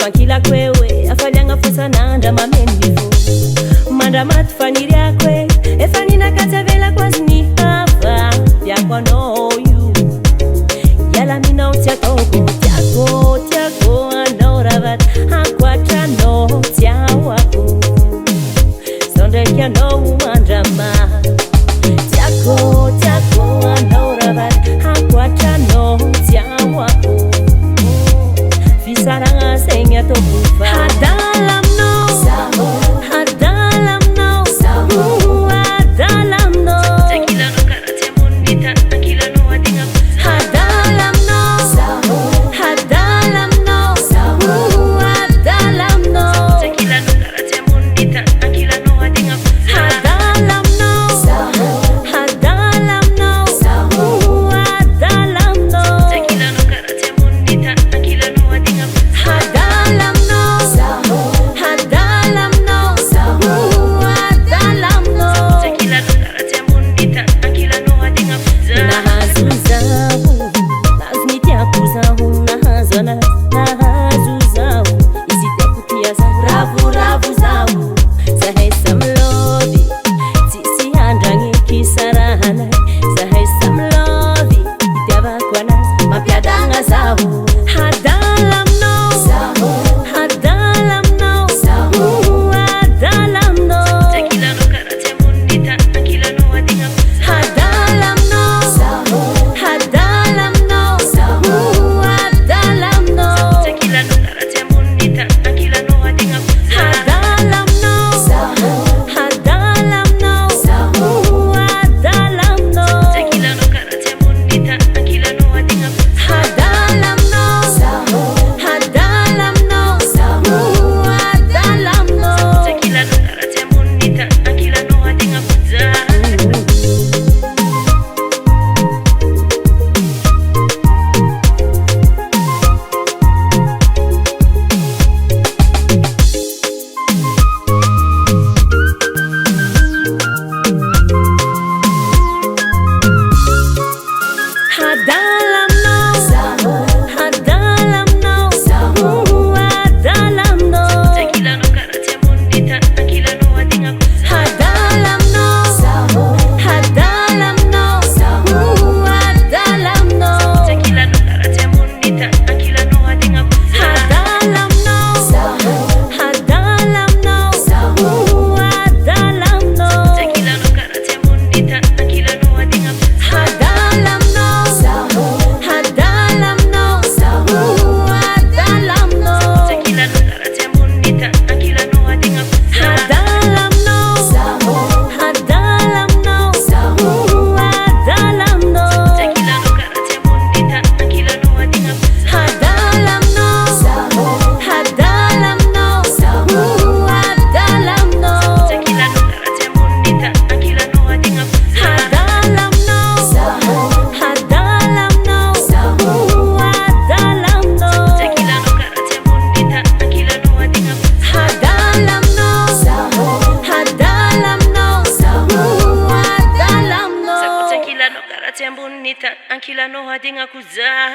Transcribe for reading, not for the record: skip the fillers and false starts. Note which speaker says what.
Speaker 1: fankila kwewe afalianga fosa nanda mamenivo mandamatu faniri akwe efanina katavela kwazini hava yakwanoyu yala mina utiatoko tiako anoravat akwatano tiawako sondekia no mandama tiako anoravat akwatano tiawako fisaranga senya tokufa hadalam no tequila no karate bonita tequila no adinga hadalam no tequila no karate bonita tequila no adinga hadalam no tequila no karate bonita tequila no adinga hadalam no tequila no karate bonita tequila no adinga nahazuzahu lazmitia kuzahu nahazuzahu isitia kutia za ravu zahu zahesa mlovi tisi handrangi kisarahana zahesa mlovi itiavakwana mapyadanga zahu hadalam no tequila no karate bonita tequila no adinga hadalam no tequila no karate bonita tequila no adinga hadalam no tequila no karate bonita tequila no adinga hadalam no tequila no karate bonita tequila no adinga tequila no karate bonita tequila no adinga hadalam no tequila no karate bonita tequila no adinga hadalam no tequila no karate bonita tequila no adinga hadalam no tequila no karate bonita tequila no adinga hadalam no tequila no karate bonita tequila no adinga hadalam no tequila no karate bonita tequila no adinga hadalam no tequila no karate bonita tequila no adinga hadalam no tequila no karate bonita tequila no adinga kuzal